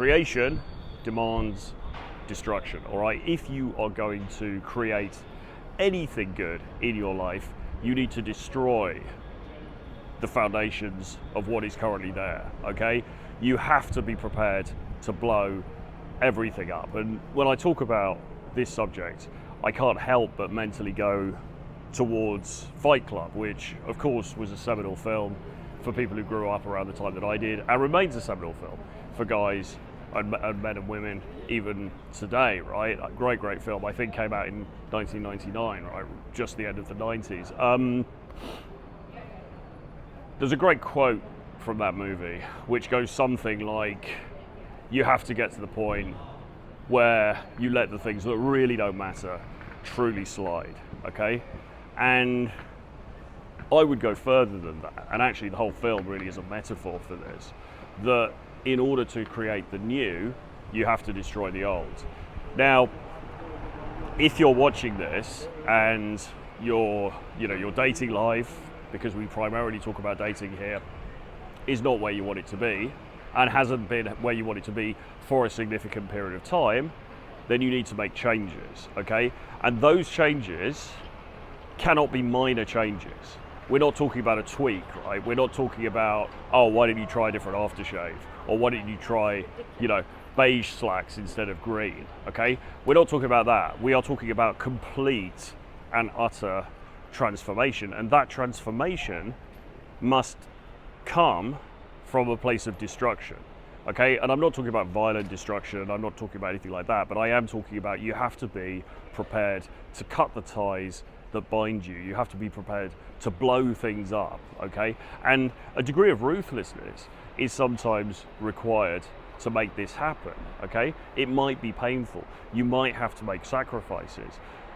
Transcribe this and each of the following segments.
Creation demands destruction, all right? If you are going to create anything good in your life, you need to destroy the foundations of what is currently there, okay? You have to be prepared to blow everything up. And when I talk about this subject, I can't help but mentally go towards Fight Club, which of course was a seminal film for people who grew up around the time that I did, and remains a seminal film for guys and men and women even today, right? A great film. I think came out in 1999, right? Just the end of the 90s. There's a great quote from that movie which goes something like, you have to get to the point where you let the things that really don't matter truly slide, okay? And I would go further than that, and actually the whole film really is a metaphor for this, that in order to create the new, you have to destroy the old. Now, if you're watching this and your dating life, because we primarily talk about dating here, is not where you want it to be, and hasn't been where you want it to be for a significant period of time, then you need to make changes, okay? And those changes cannot be minor changes. We're not talking about a tweak, right? We're not talking about, oh, why didn't you try a different aftershave? Or why didn't you try, beige slacks instead of green, okay? We're not talking about that. We are talking about complete and utter transformation. And that transformation must come from a place of destruction, okay? And I'm not talking about violent destruction, I'm not talking about anything like that, but I am talking about you have to be prepared to cut the ties that bind you. You have to be prepared to blow things up, okay? And a degree of ruthlessness is sometimes required to make this happen, okay? It might be painful. You might have to make sacrifices.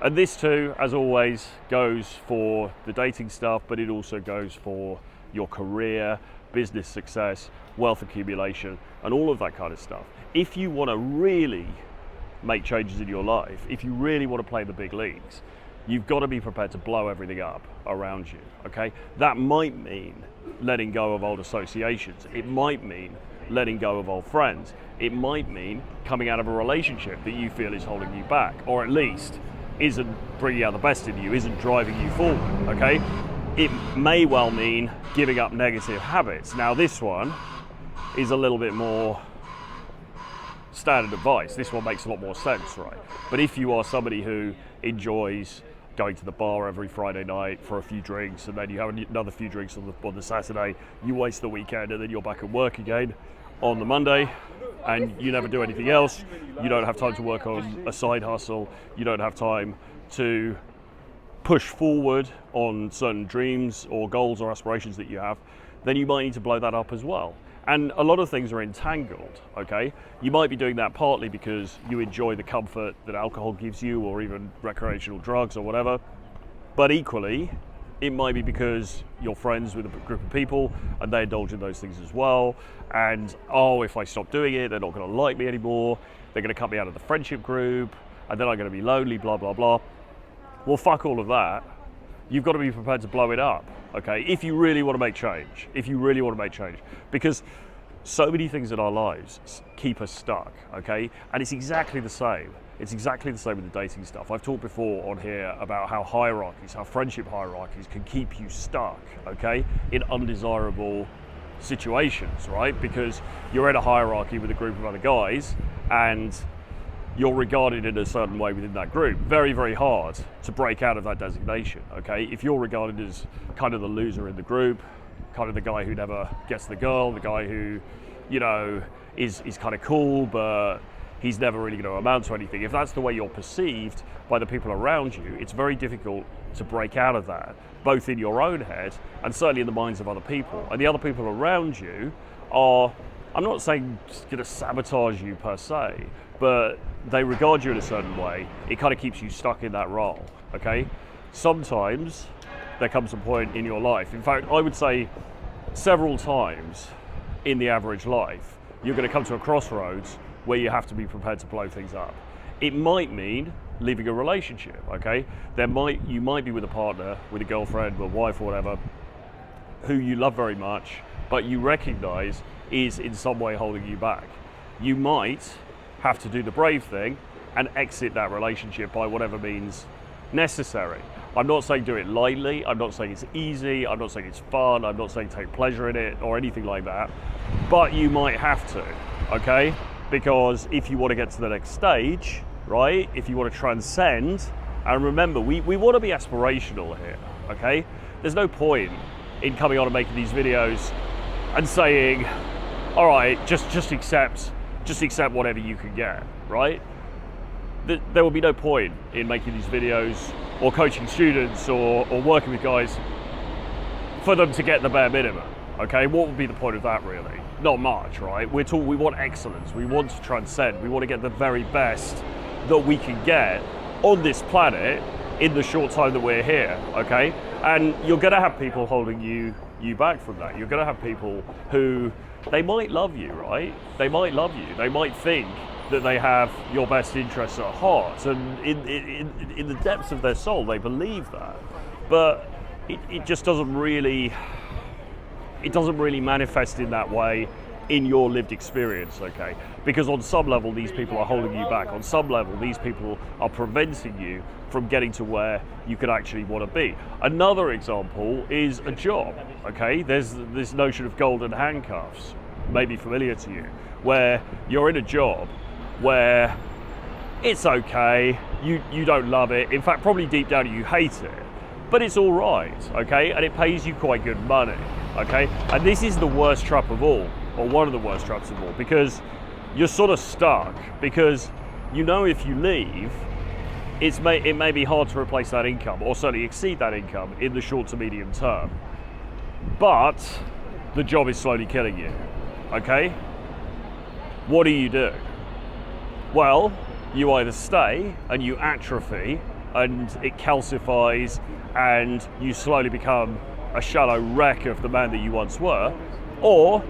And this too, as always, goes for the dating stuff, but it also goes for your career, business success, wealth accumulation, and all of that kind of stuff. If you want to really make changes in your life, if you really want to play the big leagues, you've got to be prepared to blow everything up around you, okay? That might mean letting go of old associations. It might mean letting go of old friends. It might mean coming out of a relationship that you feel is holding you back, or at least isn't bringing out the best in you, isn't driving you forward, okay? It may well mean giving up negative habits. Now this one is a little bit more standard advice. This one makes a lot more sense, right? But if you are somebody who enjoys going to the bar every Friday night for a few drinks, and then you have another few drinks on the Saturday, you waste the weekend, and then you're back at work again on the Monday, and you never do anything else. You don't have time to work on a side hustle. You don't have time to push forward on certain dreams or goals or aspirations that you have. Then you might need to blow that up as well. And a lot of things are entangled, okay? You might be doing that partly because you enjoy the comfort that alcohol gives you, or even recreational drugs or whatever. But equally, it might be because you're friends with a group of people and they indulge in those things as well. And, oh, if I stop doing it, they're not gonna like me anymore. They're gonna cut me out of the friendship group, and then I'm gonna be lonely, blah, blah, blah. Well, fuck all of that. You've got to be prepared to blow it up, okay? If you really want to make change, because so many things in our lives keep us stuck, okay? And it's exactly the same. It's exactly the same with the dating stuff. I've talked before on here about how friendship hierarchies can keep you stuck, okay? In undesirable situations, right? Because you're in a hierarchy with a group of other guys, and you're regarded in a certain way within that group. Very, very hard to break out of that designation, okay? If you're regarded as kind of the loser in the group, kind of the guy who never gets the girl, the guy who, is kind of cool, but he's never really going to amount to anything. If that's the way you're perceived by the people around you, it's very difficult to break out of that, both in your own head and certainly in the minds of other people. And the other people around you are, I'm not saying going to sabotage you per se, but they regard you in a certain way. It kind of keeps you stuck in that role, okay? Sometimes there comes a point in your life, in fact, I would say several times in the average life, you're going to come to a crossroads where you have to be prepared to blow things up. It might mean leaving a relationship, okay? You might be with a partner, with a girlfriend, or wife, or whatever, who you love very much, but you recognize is in some way holding you back. you might have to do the brave thing and exit that relationship by whatever means necessary. I'm not saying do it lightly, I'm not saying it's easy, I'm not saying it's fun, I'm not saying take pleasure in it or anything like that, but you might have to, okay? Because if you want to get to the next stage, right, if you want to transcend, and remember, we want to be aspirational here, okay? There's no point in coming on and making these videos and saying, all right, just accept whatever you can get, right? There will be no point in making these videos or coaching students or working with guys for them to get the bare minimum, okay? What would be the point of that, really? Not much, right? We want excellence, we want to transcend, we want to get the very best that we can get on this planet in the short time that we're here, okay? And you're gonna have people holding you back from that. You're gonna have people who, they might love you, right? They might love you, they might think that they have your best interests at heart, and in the depths of their soul they believe that, but it just doesn't really manifest in that way in your lived experience, okay? Because on some level these people are holding you back, on some level these people are preventing you from getting to where you could actually want to be. Another example is a job, okay? There's this notion of golden handcuffs, maybe familiar to you, where you're in a job where it's okay, you don't love it, in fact probably deep down you hate it, but it's all right, okay, and it pays you quite good money, okay? And this is the worst trap of all, or one of the worst traps of all, because you're sort of stuck, because you know if you leave, it may be hard to replace that income, or certainly exceed that income in the short to medium term, but the job is slowly killing you, okay? What do? Well, you either stay and you atrophy and it calcifies and you slowly become a shallow wreck of the man that you once were, or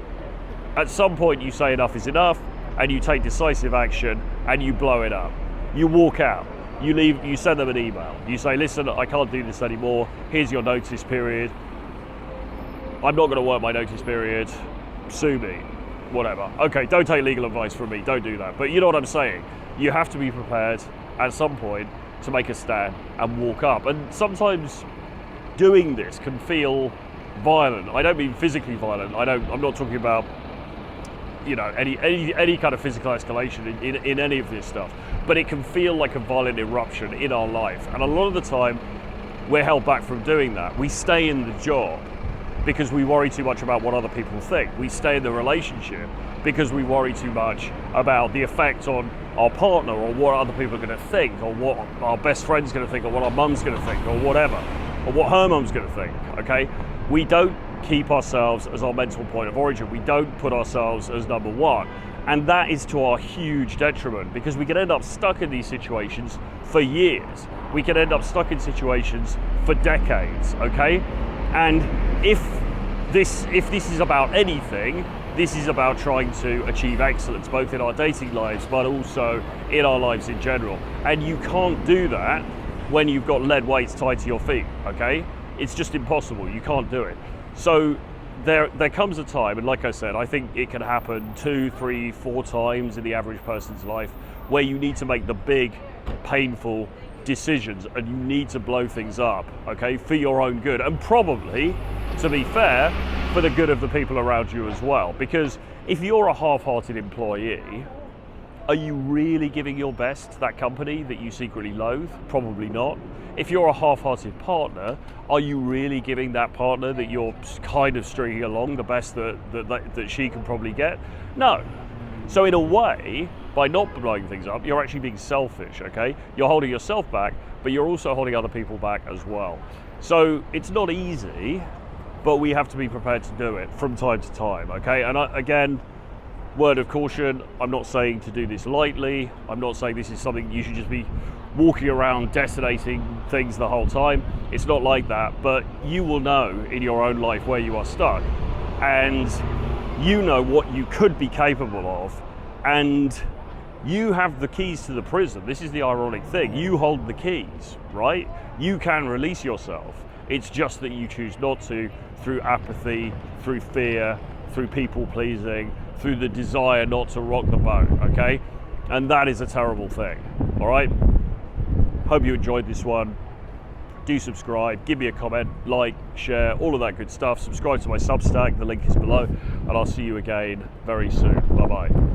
at some point you say enough is enough and you take decisive action and you blow it up. You walk out, you leave, you send them an email, you say, listen, I can't do this anymore, here's your notice period, I'm not going to work my notice period, sue me. Whatever. Okay, don't take legal advice from me, don't do that. But you know what I'm saying? You have to be prepared at some point to make a stand and walk up. And sometimes doing this can feel violent. I don't mean physically violent. I'm not talking about, you know, any kind of physical escalation in any of this stuff. But it can feel like a violent eruption in our life. And a lot of the time we're held back from doing that. We stay in the job because we worry too much about what other people think. We stay in the relationship because we worry too much about the effect on our partner, or what other people are gonna think, or what our best friend's gonna think, or what our mum's gonna think, or whatever, or what her mum's gonna think, okay? We don't keep ourselves as our mental point of origin. We don't put ourselves as number one. And that is to our huge detriment, because we can end up stuck in these situations for years. We can end up stuck in situations for decades, okay? And if this is about anything, this is about trying to achieve excellence, both in our dating lives, but also in our lives in general. And you can't do that when you've got lead weights tied to your feet, okay? It's just impossible, you can't do it. So there comes a time, and like I said, I think it can happen 2, 3, 4 times in the average person's life, where you need to make the big, painful decisions, and you need to blow things up, okay, for your own good, and probably, to be fair, for the good of the people around you as well. Because if you're a half-hearted employee, are you really giving your best to that company that you secretly loathe? Probably not. If you're a half-hearted partner, are you really giving that partner that you're kind of stringing along the best that she can probably get? No. So in a way, by not blowing things up, you're actually being selfish, okay? You're holding yourself back, but you're also holding other people back as well. So it's not easy, but we have to be prepared to do it from time to time, okay? And again, word of caution, I'm not saying to do this lightly. I'm not saying this is something you should just be walking around detonating things the whole time. It's not like that, but you will know in your own life where you are stuck. And you know what you could be capable of, and you have the keys to the prison. This is the ironic thing. You hold the keys, right? You can release yourself. It's just that you choose not to, through apathy, through fear, through people pleasing, through the desire not to rock the boat, okay? And that is a terrible thing, all right? Hope you enjoyed this one. Do subscribe, give me a comment, like, share, all of that good stuff. Subscribe to my Substack, the link is below, and I'll see you again very soon. Bye-bye.